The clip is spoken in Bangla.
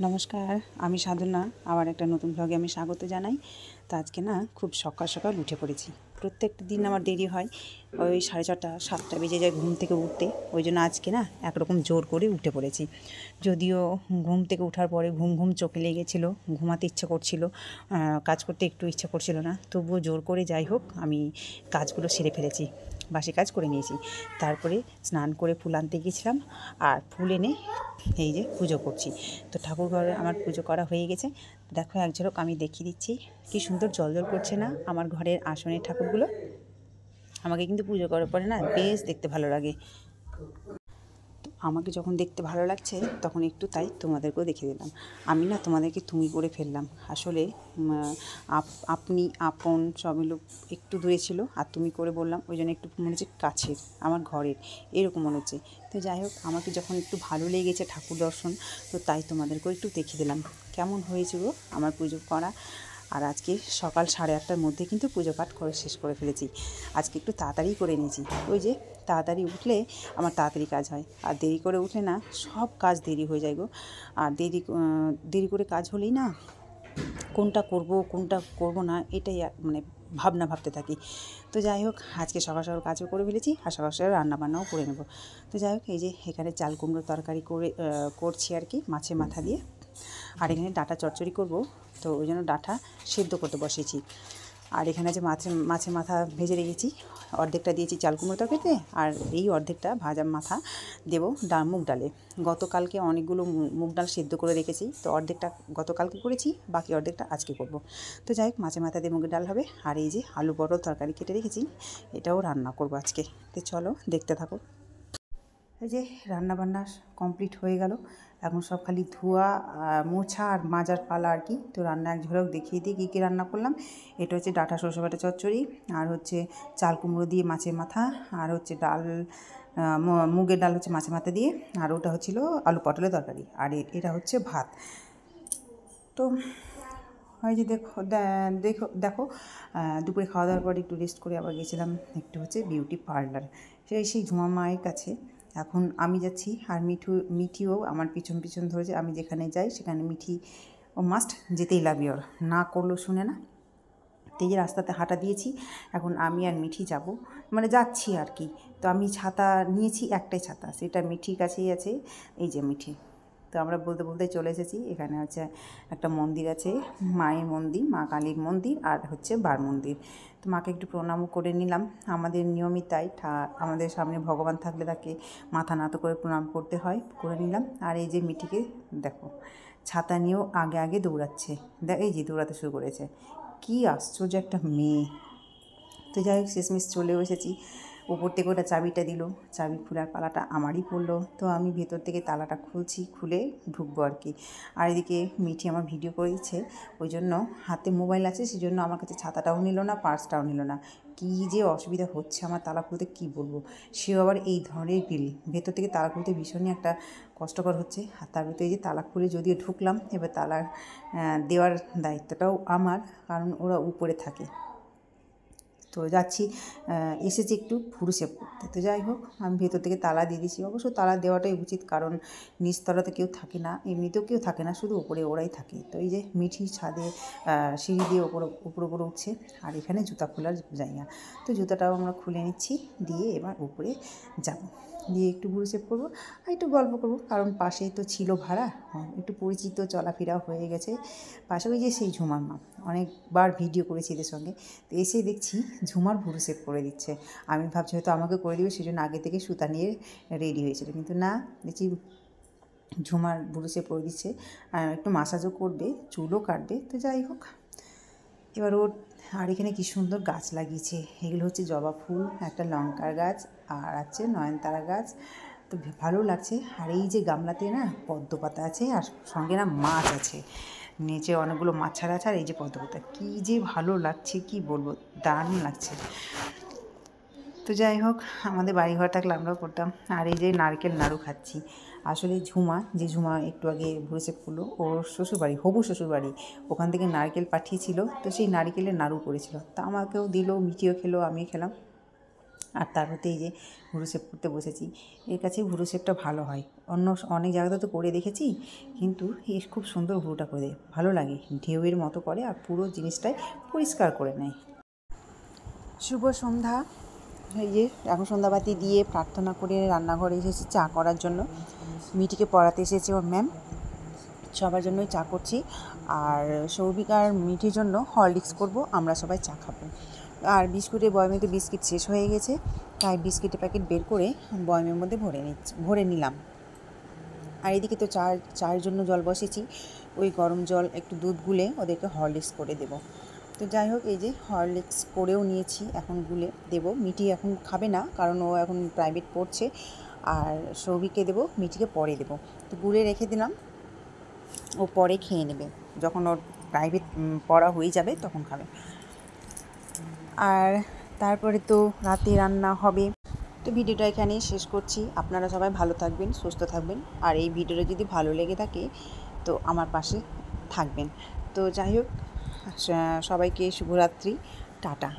নমস্কার, আমি সাধনা। আবার একটা নতুন ব্লগে আমি স্বাগত জানাই। তো আজকে না খুব সকাল সকাল উঠে পড়েছি। প্রত্যেকটা দিন আমার দেরি হয়, ওই 6:30 7টা বেজে যায় ঘুম থেকে উঠতে। ওই জন্য আজকে না একরকম জোর করে উঠে পড়েছি। যদিও ঘুম থেকে ওঠার পরে ঘুম ঘুম চোখে লেগেছিলো, ঘুমাতে ইচ্ছে করছিল, কাজ করতে একটু ইচ্ছে করছিল না, তবুও জোর করে যাই হোক আমি কাজগুলো সেরে ফেলেছি, বাসি কাজ করে নিয়েছি। তারপরে স্নান করে ফুল আনতে গিয়েছিলাম, আর ফুল এনে এই যে পুজো করছি। তো ঠাকুর ঘরে আমার পুজো করা হয়ে গেছে। দেখো এক ঝলক আমি দেখিয়ে দিচ্ছি, কি সুন্দর জলজল করছে না আমার ঘরের আসনের ঠাকুরগুলো। আমাকে কিন্তু পুজো করার পরে না বেশ দেখতে ভালো লাগে। আমাকে যখন দেখতে ভালো লাগছে তখন একটু তাই তোমাদেরকেও দেখিয়ে দিলাম। আমি না তোমাদেরকে তুমি করে ফেললাম। আসলে আপনি আপন সবই লোক একটু দূরে ছিল, আর তুমি করে বললাম, ওই জন্য একটু মনে হচ্ছে কাছের, আমার ঘরের এরকম মনে হচ্ছে। তো যাই হোক, আমাকে যখন একটু ভালো লেগেছে ঠাকুর দর্শন, তো তাই তোমাদেরকেও একটু দেখিয়ে দিলাম কেমন হয়েছিল আমার পুজো করা। আর আজকে সকাল 8:30টার মধ্যে কিন্তু পুজো পাঠ করে শেষ করে ফেলেছি। আজকে একটু তাড়াতাড়ি করে নিয়েছি। ওই যে তাড়াতাড়ি উঠলে আমার তাড়াতাড়ি কাজ হয়, আর দেরি করে উঠলে না সব কাজ দেরি হয়ে যায় গো। আর দেরি করে কাজ হলেই না কোনটা করব কোনটা করব না এটাই মানে ভাবনা ভাবতে থাকি। তো যাই হোক, আজকে সকাল সকাল কাজও করে ফেলেছি, আর সকাল সকাল রান্নাবান্নাও করে নেব। তো যাই হোক, এই যে এখানে চাল কুমড়ো তরকারি করছি আর কি, মাছের মাথা দিয়ে। আর এখানে ডাঁটা চচ্চড়ি করব, তো ওই জন্য ডাঁটা সেদ্ধ করতে বসিয়েছি। আর এখানে যে মাছের মাথা ভেজে রেখেছি, অর্ধেকটা দিয়েছি চাল কুমড়ো তরকারিতে, আর এই অর্ধেকটা ভাজা মাথা দেবো মুগ ডালে। গতকালকে অনেকগুলো মুগ ডাল সেদ্ধ করে রেখেছি, তো অর্ধেকটা গতকালকে করেছি, বাকি অর্ধেকটা আজকে করব। তো যাই হোক, মাছের মাথা দিয়ে মুগের ডাল হবে। আর এই যে আলু পটল তরকারি কেটে রেখেছি, এটাও রান্না করব আজকে। তো চলো দেখতে থাকো। এই যে রান্নাবান্না কমপ্লিট হয়ে গেল, এখন সব খালি ধোয়া মোছা আর মাজার পালা আর কি। তো রান্না এক ঝলক দেখিয়ে দিই কী কী রান্না করলাম। এটা হচ্ছে ডাঁটা সরষে বাটা চচ্চড়ি, আর হচ্ছে চাল কুমড়ো দিয়ে মাছের মাথা, আর হচ্ছে ডাল মুগের ডাল হচ্ছে মাছের মাথা দিয়ে, আর ওটা হচ্ছিলো আলু পটলের তরকারি, আর এটা হচ্ছে ভাত। তো হয় যে দেখো দেখো দেখো দুপুরে খাওয়া দাওয়ার পর একটু রেস্ট করে আবার গেছিলাম একটু হচ্ছে বিউটি পার্লার, সেই ঝুমা মায়ের কাছে। এখন আমি যাচ্ছি, আর মিঠিও আমার পিছন পিছন ধরেছে। আমি যেখানে যাই সেখানে মিঠি ও মাস্ট যেতেই লাগবে, ওর না করলেও শুনে না। তো এই যে রাস্তাতে হাঁটা দিয়েছি, এখন আমি আর মিঠি যাব, মানে যাচ্ছি আর কি। তো আমি ছাতা নিয়েছি, একটাই ছাতা, সেটা মিঠির কাছেই আছে। এই যে মিঠি। তো আমরা বলতে বলতে চলে এসেছি। এখানে হচ্ছে একটা মন্দির আছে, মায়ের মন্দির, মা কালীর মন্দির, আর হচ্ছে বার মন্দির। তো মাকে একটু প্রণামও করে নিলাম। আমাদের নিয়মিত তাই, আমাদের সামনে ভগবান থাকলে তাকে মাথা নত করে প্রণাম করতে হয়, করে নিলাম। আর এই যে মিঠিকে দেখো ছাতা নিয়েও আগে আগে দৌড়াচ্ছে, এই যে দৌড়াতে শুরু করেছে। কী আশ্চর্য একটা মেয়ে। তো যাই হোক, শেষমেশ চলেও এসেছি। উপর থেকে ওটা চাবিটা দিল, চাবি খোলার পালাটা আমারই পড়লো। তো আমি ভেতর থেকে তালাটা খুলছি, খুলে ঢুকবো আর কি। আর এদিকে মিঠি আমার ভিডিও করে দিচ্ছে, ওই জন্য হাতে মোবাইল আছে, সেই জন্য আমার কাছে ছাতাটাও নিল না, পার্সটাও নিল না। কী যে অসুবিধা হচ্ছে আমার তালা খুলতে, কী বলবো। সেও আবার এই ধরনের গ্রিল, ভেতর থেকে তালা খুলতে ভীষণই একটা কষ্টকর হচ্ছে। আর তার ভিতরে এই যে তালা খুলে যদিও ঢুকলাম, এবার তালা দেওয়ার দায়িত্বটাও আমার, কারণ ওরা উপরে থাকে। তো যাচ্ছি, এসেছি একটু ফুরু সেভ করতে। তো যাই হোক, আমি ভেতর থেকে তালা দিয়ে দিয়েছি। অবশ্য তালা দেওয়াটাই উচিত, কারণ নিচতলাতে কেউ থাকে না, এমনিতেও কেউ থাকে না, শুধু ওপরে ওরাই থাকে। তো এই যে মিঠি ছাদে সিঁড়ি দিয়ে উপরে উঠছে, আর এখানে জুতা খোলার জায়গা। তো জুতাটাও আমরা খুলে নিচ্ছি, দিয়ে এবার উপরে যাব, দিয়ে একটু ঘুরে সেভ করবো, আর একটু গল্প করবো, কারণ পাশেই তো ছিল ভাড়া, একটু পরিচিত চলাফেরা হয়ে গেছে। পাশে ওই যে সেই ঝুমার মা, অনেকবার ভিডিও করেছি এদের সঙ্গে। তো এসে দেখছি ঝুমার ভুরু সেভ করে দিচ্ছে। আমি ভাবছি হয়তো আমাকে করে দিবে, সেই জন্য আগে থেকে সুতা নিয়ে রেডি হয়েছিল, কিন্তু না, দেখছি ঝুমার ভুরু সেভ করে দিচ্ছে। আর একটু মাসাজও করবে, চুলও কাটবে। তো যাই হোক, এবার ওর, আর এখানে কী সুন্দর গাছ লাগিয়েছে। এগুলো হচ্ছে জবা ফুল, একটা লঙ্কার গাছ, আর আছে নয়নতারা গাছ। তো ভালো লাগছে। আর এই যে গামলাতে না পদ্ম পাতা আছে, আর সঙ্গে না মাছ আছে, নিচে অনেকগুলো মাছ ছাড়া আছে, আর এই যে পদ্ম পাতা, কী যে ভালো লাগছে কি বলবো, দারুণ লাগছে। তো যাই হোক, আমাদের বাড়িঘর থাকলে আমরাও করতাম। আর এই যে নারকেল নাড়ু খাচ্ছি। আসলে ঝুমা একটু আগে ভুরুসে করলো, ওর শ্বশুরবাড়ি, হবু শ্বশুরবাড়ি, ওখান থেকে নারকেল পাঠিয়েছিল, তো সেই নারকেলের নাড়ু করেছিল। তা আমাকেও দিল, মিঠিও খেলো, আমিও খেলাম। আর তারপরে এই যে ভুরু শেপ করতে বসেছি। এর কাছে ভুরু শেপটা ভালো হয়, অনেক জায়গাতে তো করে দেখেছি, কিন্তু এ খুব সুন্দর ভুরুটা করে দেয়, ভালো লাগে, ঢেউয়ের মতো করে আর পুরো জিনিসটাই পরিষ্কার করে নেয়। শুভ সন্ধ্যা। এই যে এখন সন্ধ্যাবাতি দিয়ে প্রার্থনা করে রান্নাঘরে এসেছি চা করার জন্য। মিটিকে পড়াতে এসেছে ওর ম্যাম, সবার জন্যই চা করছি। আর সৌভিক আর মিঠির জন্য হরলিক্স করব, আমরা সবাই চা খাবো। আর বিস্কুটের বয়মে তো বিস্কিট শেষ হয়ে গেছে, তাই বিস্কিটের প্যাকেট বের করে বয়মের মধ্যে ভরে নিলাম। আর এদিকে তো চায়ের জন্য জল বসেছি, ওই গরম জল একটু দুধ গুলে ওদেরকে হরলিক্স করে দেব। তো যাই হোক, এই যে হরলিক্স করেও নিয়েছি, এখন গুলে দেব। মিঠি এখন খাবে না, কারণ ও এখন প্রাইভেট পড়ছে, আর সৌভিককে দেবো, মিঠিকে পরে দেবো। তো গুলে রেখে দিলাম, ও পরে খেয়ে নেবে, যখন ওর প্রাইভেট পড়া হয়ে যাবে তখন খাবে। আর তারপরে তো রাতে রান্না হবে। তো ভিডিওটা এখানেই শেষ করছি। আপনারা সবাই ভালো থাকবেন, সুস্থ থাকবেন, আর এই ভিডিওটা যদি ভালো লেগে থাকে তো আমার পাশে থাকবেন। তো যাই হোক, সবাইকে শুভরাত্রি, টাটা।